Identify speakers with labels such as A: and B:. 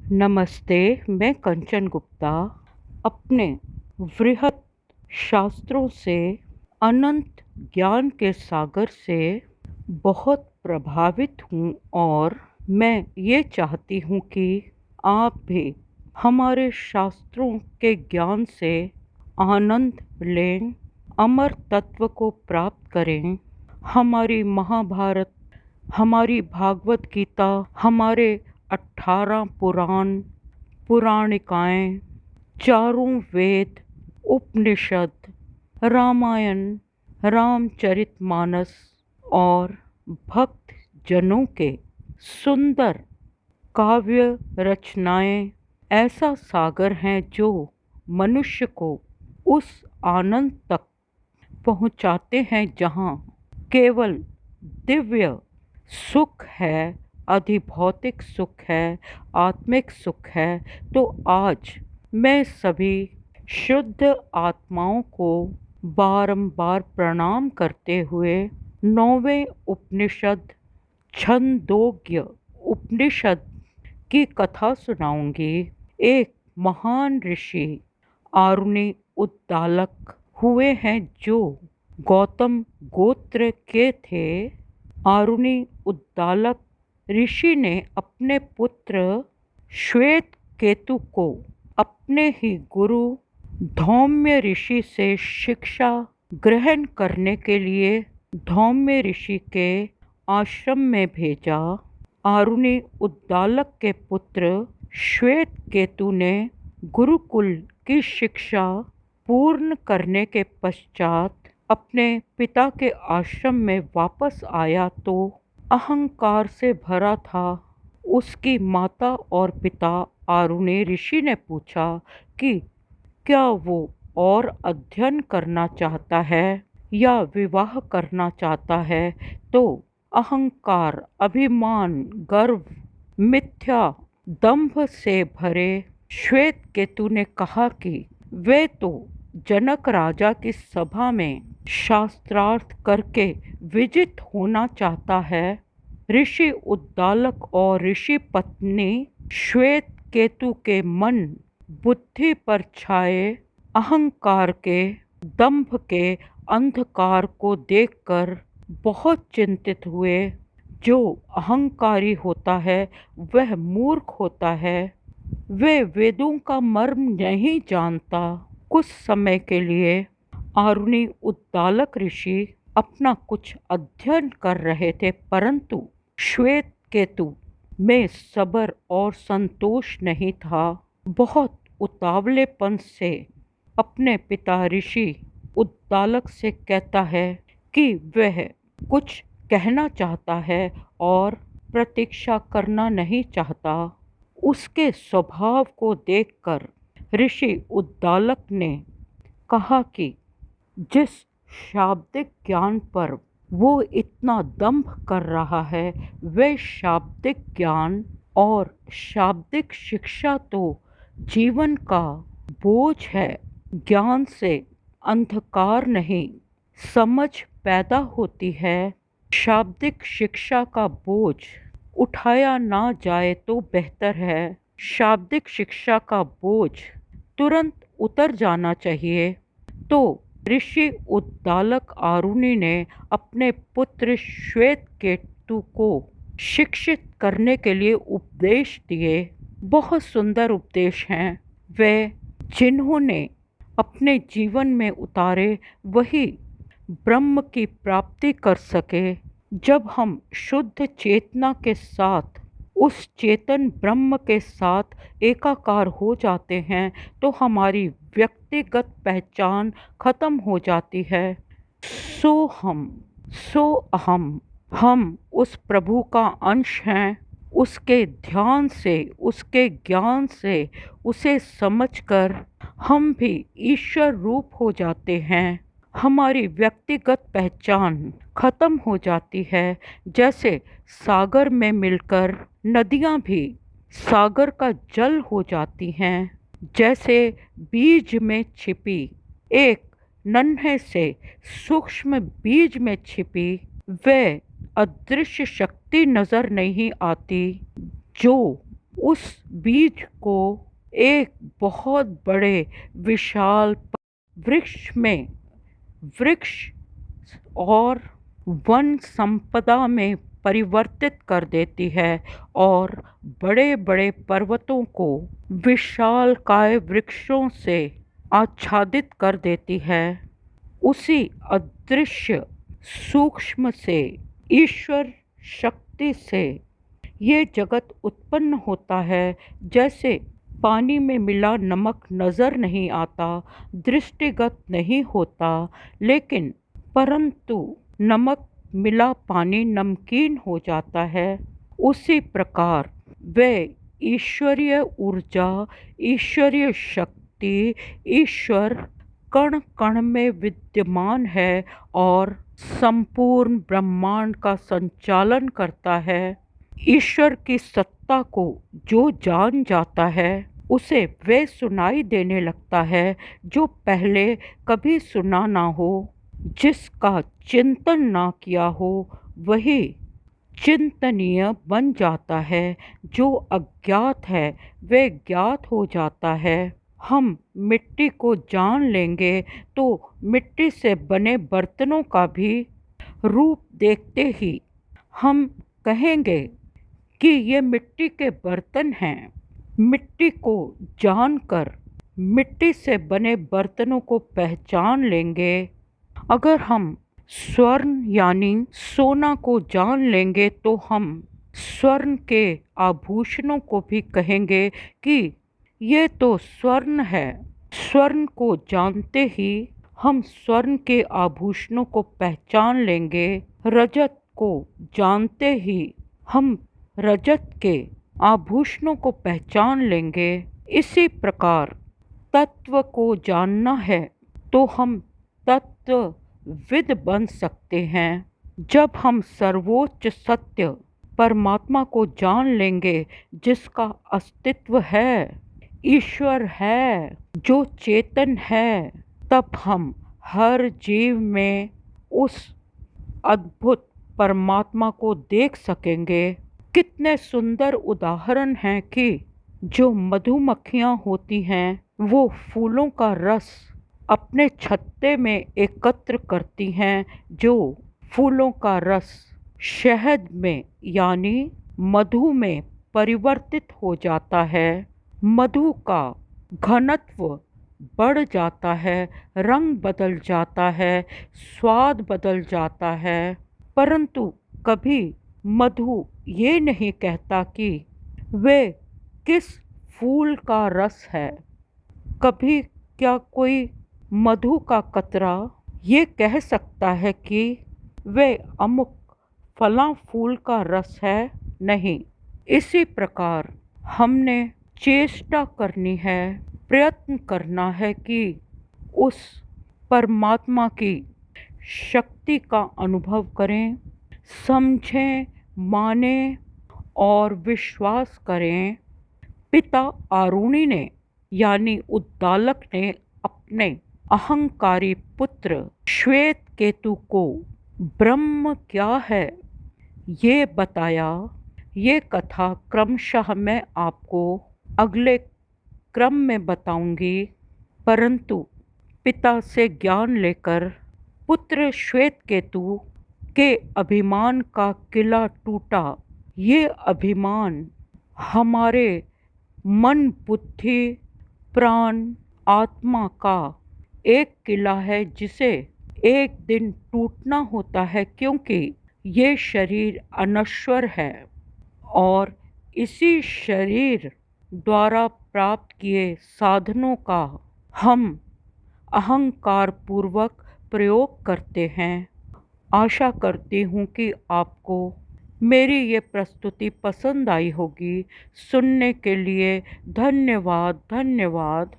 A: नमस्ते, मैं कंचन गुप्ता अपने वृहत शास्त्रों से, अनंत ज्ञान के सागर से बहुत प्रभावित हूँ और मैं ये चाहती हूँ कि आप भी हमारे शास्त्रों के ज्ञान से आनंद लें, अमर तत्व को प्राप्त करें। हमारी महाभारत, हमारी भागवत गीता, हमारे 18 पुराण, पुराणिकाएँ, चारों वेद, उपनिषद, रामायण, रामचरितमानस और भक्त जनों के सुंदर काव्य रचनाएं ऐसा सागर हैं जो मनुष्य को उस आनंद तक पहुंचाते हैं जहां केवल दिव्य सुख है, अधिभौतिक सुख है, आत्मिक सुख है। तो आज मैं सभी शुद्ध आत्माओं को बारंबार प्रणाम करते हुए 9वें उपनिषद छंदोग्य उपनिषद की कथा सुनाऊंगी। एक महान ऋषि आरुणि उद्दालक हुए हैं जो गौतम गोत्र के थे। आरुणि उद्दालक ऋषि ने अपने पुत्र श्वेत केतु को अपने ही गुरु धौम्य ऋषि से शिक्षा ग्रहण करने के लिए धौम्य ऋषि के आश्रम में भेजा। आरुणि उद्दालक के पुत्र श्वेत केतु ने गुरुकुल की शिक्षा पूर्ण करने के पश्चात अपने पिता के आश्रम में वापस आया तो अहंकार से भरा था। उसकी माता और पिता आरुणि ऋषि ने पूछा कि क्या वो और अध्ययन करना चाहता है या विवाह करना चाहता है। तो अहंकार, अभिमान, गर्व, मिथ्या दंभ से भरे श्वेत केतु ने कहा कि वे तो जनक राजा की सभा में शास्त्रार्थ करके विजित होना चाहता है। ऋषि उद्दालक और ऋषि पत्नी श्वेत केतु के मन बुद्धि पर छाए अहंकार के, दंभ के अंधकार को देखकर बहुत चिंतित हुए। जो अहंकारी होता है वह मूर्ख होता है, वे वेदों का मर्म नहीं जानता। कुछ समय के लिए आरुणि उद्दालक ऋषि अपना कुछ अध्ययन कर रहे थे, परंतु श्वेत केतु में सब्र और संतोष नहीं था। बहुत उतावलेपन से अपने पिता ऋषि उद्दालक से कहता है कि वह कुछ कहना चाहता है और प्रतीक्षा करना नहीं चाहता। उसके स्वभाव को देखकर ऋषि उद्दालक ने कहा कि जिस शाब्दिक ज्ञान पर वो इतना दंभ कर रहा है, वह शाब्दिक ज्ञान और शाब्दिक शिक्षा तो जीवन का बोझ है। ज्ञान से अंधकार नहीं, समझ पैदा होती है। शाब्दिक शिक्षा का बोझ उठाया ना जाए तो बेहतर है। शाब्दिक शिक्षा का बोझ तुरंत उतर जाना चाहिए। तो ऋषि उद्दालक आरुणि ने अपने पुत्र श्वेत केतु को शिक्षित करने के लिए उपदेश दिए। बहुत सुंदर उपदेश हैं वे, जिन्होंने अपने जीवन में उतारे, वही ब्रह्म की प्राप्ति कर सके। जब हम शुद्ध चेतना के साथ उस चेतन ब्रह्म के साथ एकाकार हो जाते हैं तो हमारी व्यक्तिगत पहचान खत्म हो जाती है। सो हम, सो अहम, हम उस प्रभु का अंश हैं। उसके ध्यान से, उसके ज्ञान से, उसे समझकर हम भी ईश्वर रूप हो जाते हैं। हमारी व्यक्तिगत पहचान खत्म हो जाती है। जैसे सागर में मिलकर नदियाँ भी सागर का जल हो जाती हैं। जैसे बीज में छिपी, एक नन्हे से सूक्ष्म बीज में छिपी वह अदृश्य शक्ति नजर नहीं आती, जो उस बीज को एक बहुत बड़े विशाल वृक्ष और वन संपदा में परिवर्तित कर देती है और बड़े बड़े पर्वतों को विशालकाय वृक्षों से आच्छादित कर देती है। उसी अदृश्य सूक्ष्म से ईश्वर शक्ति से ये जगत उत्पन्न होता है। जैसे पानी में मिला नमक नज़र नहीं आता, दृष्टिगत नहीं होता, लेकिन परंतु नमक मिला पानी नमकीन हो जाता है। उसी प्रकार वह ईश्वरीय ऊर्जा, ईश्वरीय शक्ति, ईश्वर कण कण में विद्यमान है और संपूर्ण ब्रह्मांड का संचालन करता है। ईश्वर की सत्ता को जो जान जाता है उसे वे सुनाई देने लगता है जो पहले कभी सुना ना हो। जिसका चिंतन ना किया हो वही चिंतनीय बन जाता है। जो अज्ञात है वह ज्ञात हो जाता है। हम मिट्टी को जान लेंगे तो मिट्टी से बने बर्तनों का भी रूप देखते ही हम कहेंगे कि ये मिट्टी के बर्तन हैं। मिट्टी को जानकर मिट्टी से बने बर्तनों को पहचान लेंगे। अगर हम स्वर्ण यानी सोना को जान लेंगे तो हम स्वर्ण के आभूषणों को भी कहेंगे कि ये तो स्वर्ण है। स्वर्ण को जानते ही हम स्वर्ण के आभूषणों को पहचान लेंगे। रजत को जानते ही हम रजत के आभूषणों को पहचान लेंगे। इसी प्रकार तत्व को जानना है तो हम तत्वविद बन सकते हैं। जब हम सर्वोच्च सत्य परमात्मा को जान लेंगे जिसका अस्तित्व है, ईश्वर है, जो चेतन है, तब हम हर जीव में उस अद्भुत परमात्मा को देख सकेंगे। कितने सुंदर उदाहरण हैं कि जो मधुमक्खियाँ होती हैं वो फूलों का रस अपने छत्ते में एकत्र करती हैं। जो फूलों का रस शहद में यानी मधु में परिवर्तित हो जाता है। मधु का घनत्व बढ़ जाता है, रंग बदल जाता है, स्वाद बदल जाता है, परंतु कभी मधु ये नहीं कहता कि वे किस फूल का रस है। कभी क्या कोई मधु का कतरा ये कह सकता है कि वे अमुक फलां फूल का रस है? नहीं। इसी प्रकार हमने चेष्टा करनी है, प्रयत्न करना है कि उस परमात्मा की शक्ति का अनुभव करें, समझें, मानें और विश्वास करें। पिता आरुणि ने यानी उद्दालक ने अपने अहंकारी पुत्र श्वेत केतु को ब्रह्म क्या है ये बताया। ये कथा क्रमशः मैं आपको अगले क्रम में बताऊंगी, परंतु पिता से ज्ञान लेकर पुत्र श्वेत केतु के अभिमान का किला टूटा। ये अभिमान हमारे मन, बुद्धि, प्राण, आत्मा का एक किला है जिसे एक दिन टूटना होता है, क्योंकि ये शरीर अनश्वर है और इसी शरीर द्वारा प्राप्त किए साधनों का हम अहंकार पूर्वक प्रयोग करते हैं। आशा करती हूँ कि आपको मेरी ये प्रस्तुति पसंद आई होगी। सुनने के लिए धन्यवाद।